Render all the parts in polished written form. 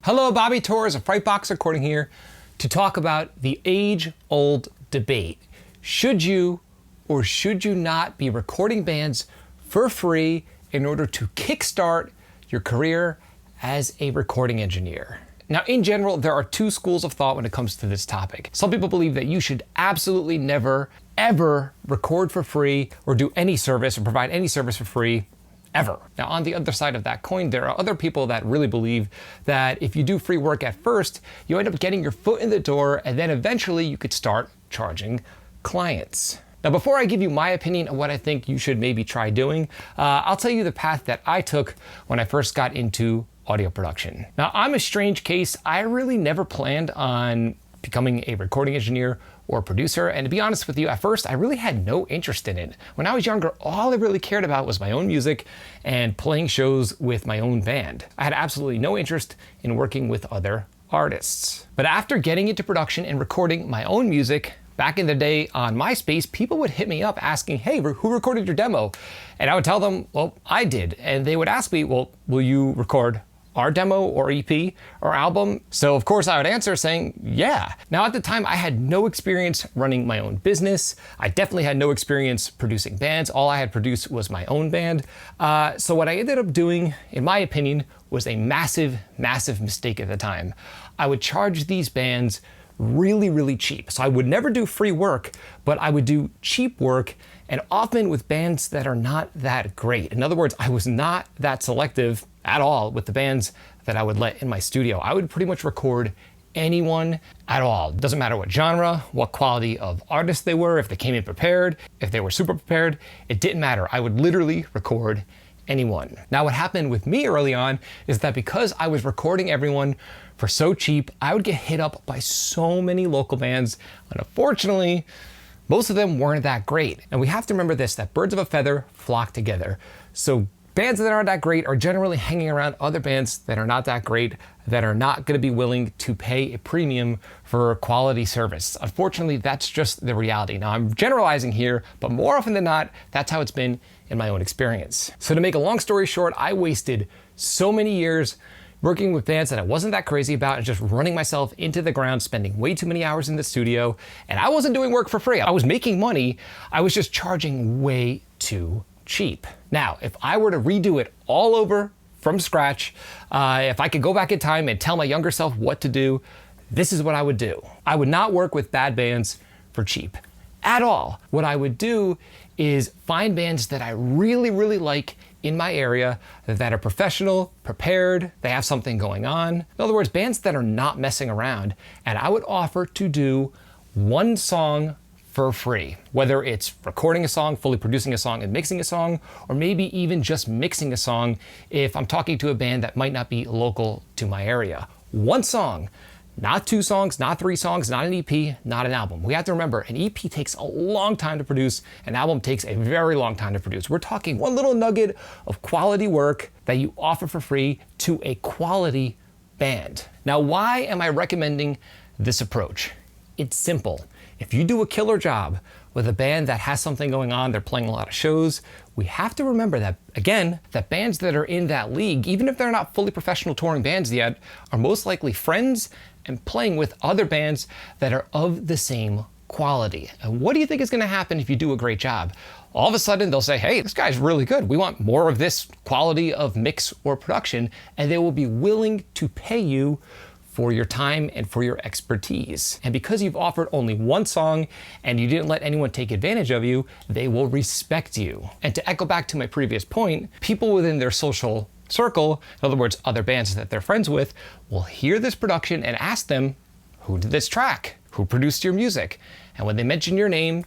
Hello, Bobby Torres of Frightbox recording here to talk about the age-old debate. Should you or should you not be recording bands for free in order to kickstart your career as a recording engineer? Now, in general, there are two schools of thought when it comes to this topic. Some people believe that you should absolutely never, ever record for free or do any service or provide any service for free ever. Now, on the other side of that coin, there are other people that really believe that if you do free work at first, you end up getting your foot in the door and then eventually you could start charging clients. Now, before I give you my opinion on what I think you should maybe try doing, I'll tell you the path that I took when I first got into audio production. Now, I'm a strange case. I really never planned on becoming a recording engineer or producer. And to be honest with you, at first, I really had no interest in it. When I was younger, all I really cared about was my own music and playing shows with my own band. I had absolutely no interest in working with other artists. But after getting into production and recording my own music, back in the day on MySpace, people would hit me up asking, hey, who recorded your demo? And I would tell them, well, I did. And they would ask me, well, will you record our demo or EP or album? So of course I would answer saying, yeah. Now at the time I had no experience running my own business. I definitely had no experience producing bands. All I had produced was my own band. So what I ended up doing, in my opinion, was a massive, massive mistake at the time. I would charge these bands really, really cheap. So I would never do free work, but I would do cheap work, and often with bands that are not that great. In other words, I was not that selective at all with the bands that I would let in my studio. I would pretty much record anyone at all. It doesn't matter what genre, what quality of artist they were, if they came in prepared, if they were super prepared, it didn't matter. I would literally record anyone. Now, what happened with me early on is that because I was recording everyone for so cheap, I would get hit up by so many local bands, and unfortunately, most of them weren't that great. And we have to remember this, that birds of a feather flock together. So bands that aren't that great are generally hanging around other bands that are not that great, that are not gonna be willing to pay a premium for quality service. Unfortunately, that's just the reality. Now, I'm generalizing here, but more often than not, that's how it's been in my own experience. So to make a long story short, I wasted so many years working with bands that I wasn't that crazy about and just running myself into the ground, spending way too many hours in the studio. And I wasn't doing work for free. I was making money. I was just charging way too cheap. Now, if I were to redo it all over from scratch, if I could go back in time and tell my younger self what to do, this is what I would do. I would not work with bad bands for cheap at all. What I would do is find bands that I really, really like in my area, that are professional, prepared, they have something going on. In other words, bands that are not messing around. And I would offer to do one song for free, whether it's recording a song, fully producing a song and mixing a song, or maybe even just mixing a song if I'm talking to a band that might not be local to my area. One song. Not two songs, not three songs, not an EP, not an album. We have to remember, an EP takes a long time to produce, an album takes a very long time to produce. We're talking one little nugget of quality work that you offer for free to a quality band. Now, why am I recommending this approach? It's simple. If you do a killer job with a band that has something going on, they're playing a lot of shows, we have to remember that, again, that bands that are in that league, even if they're not fully professional touring bands yet, are most likely friends and playing with other bands that are of the same quality. And what do you think is gonna happen if you do a great job? All of a sudden they'll say, hey, this guy's really good. We want more of this quality of mix or production, and they will be willing to pay you for your time and for your expertise. And because you've offered only one song and you didn't let anyone take advantage of you, they will respect you. And to echo back to my previous point, people within their social circle, in other words, other bands that they're friends with, will hear this production and ask them, who did this track? Who produced your music? And when they mention your name,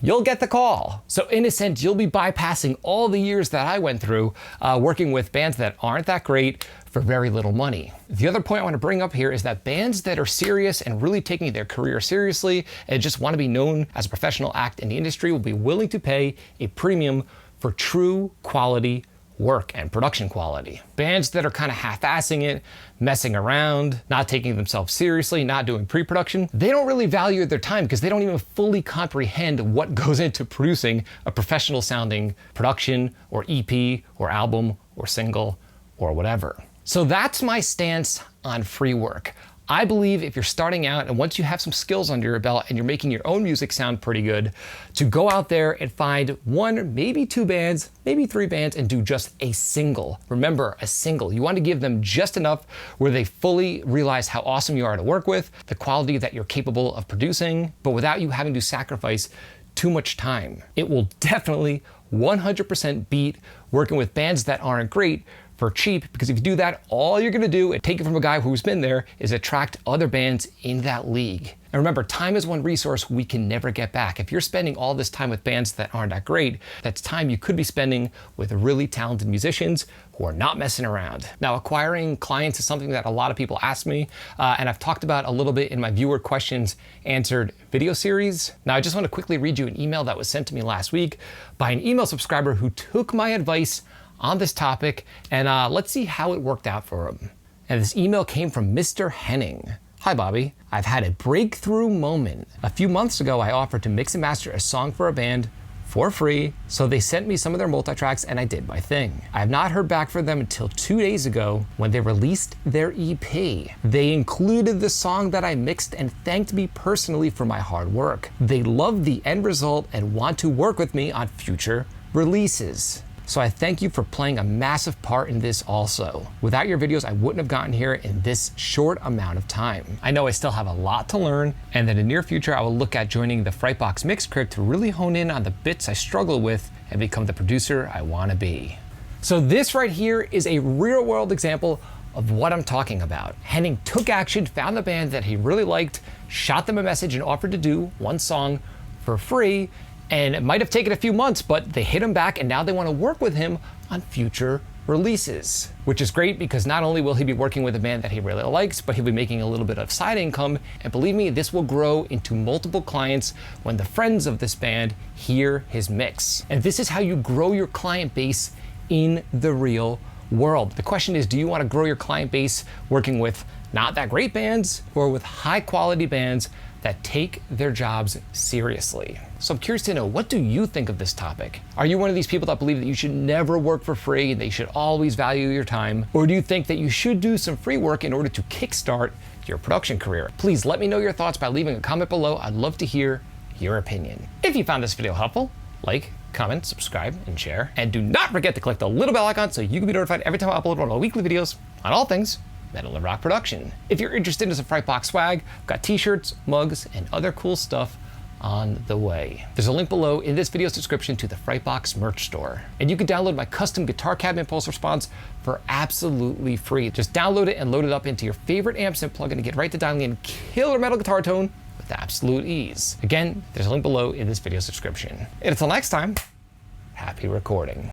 you'll get the call. So in a sense, you'll be bypassing all the years that I went through working with bands that aren't that great for very little money. The other point I want to bring up here is that bands that are serious and really taking their career seriously and just want to be known as a professional act in the industry will be willing to pay a premium for true quality work and production quality. Bands that are kind of half-assing it, messing around, not taking themselves seriously, not doing pre-production, they don't really value their time because they don't even fully comprehend what goes into producing a professional sounding production or EP or album or single or whatever. So that's my stance on free work. I believe if you're starting out and once you have some skills under your belt and you're making your own music sound pretty good, to go out there and find one, maybe two bands, maybe three bands, and do just a single. Remember, a single. You want to give them just enough where they fully realize how awesome you are to work with, the quality that you're capable of producing, but without you having to sacrifice too much time. It will definitely 100% beat working with bands that aren't great for cheap, because if you do that, all you're gonna do, and take it from a guy who's been there, is attract other bands in that league. And remember, time is one resource we can never get back. If you're spending all this time with bands that aren't that great, that's time you could be spending with really talented musicians who are not messing around. Now, acquiring clients is something that a lot of people ask me, and I've talked about a little bit in my viewer questions answered video series. Now, I just want to quickly read you an email that was sent to me last week by an email subscriber who took my advice on this topic, and let's see how it worked out for him. And this email came from Mr. Henning. Hi, Bobby. I've had a breakthrough moment. A few months ago, I offered to mix and master a song for a band for free, so they sent me some of their multi-tracks and I did my thing. I have not heard back from them until 2 days ago when they released their EP. They included the song that I mixed and thanked me personally for my hard work. They love the end result and want to work with me on future releases. So I thank you for playing a massive part in this also. Without your videos, I wouldn't have gotten here in this short amount of time. I know I still have a lot to learn, and in the near future, I will look at joining the Frightbox mix crib to really hone in on the bits I struggle with and become the producer I want to be. So this right here is a real world example of what I'm talking about. Henning took action, found the band that he really liked, shot them a message and offered to do one song for free. And it might have taken a few months, but they hit him back and now they want to work with him on future releases. Which is great because not only will he be working with a band that he really likes, but he'll be making a little bit of side income. And believe me, this will grow into multiple clients when the friends of this band hear his mix. And this is how you grow your client base in the real world. The question is, do you want to grow your client base working with not that great bands or with high quality bands that take their jobs seriously? So I'm curious to know, what do you think of this topic? Are you one of these people that believe that you should never work for free and that you should always value your time? Or do you think that you should do some free work in order to kickstart your production career? Please let me know your thoughts by leaving a comment below. I'd love to hear your opinion. If you found this video helpful, like, comment, subscribe, and share. And do not forget to click the little bell icon so you can be notified every time I upload one of my weekly videos on all things metal and rock production. If you're interested in some Frightbox swag, I've got t-shirts, mugs, and other cool stuff on the way. There's a link below in this video's description to the Frightbox merch store. And you can download my custom guitar cabinet pulse response for absolutely free. Just download it and load it up into your favorite amp synth plugin to get right to dialing in killer metal guitar tone with absolute ease. Again, there's a link below in this video's description. And until next time, happy recording.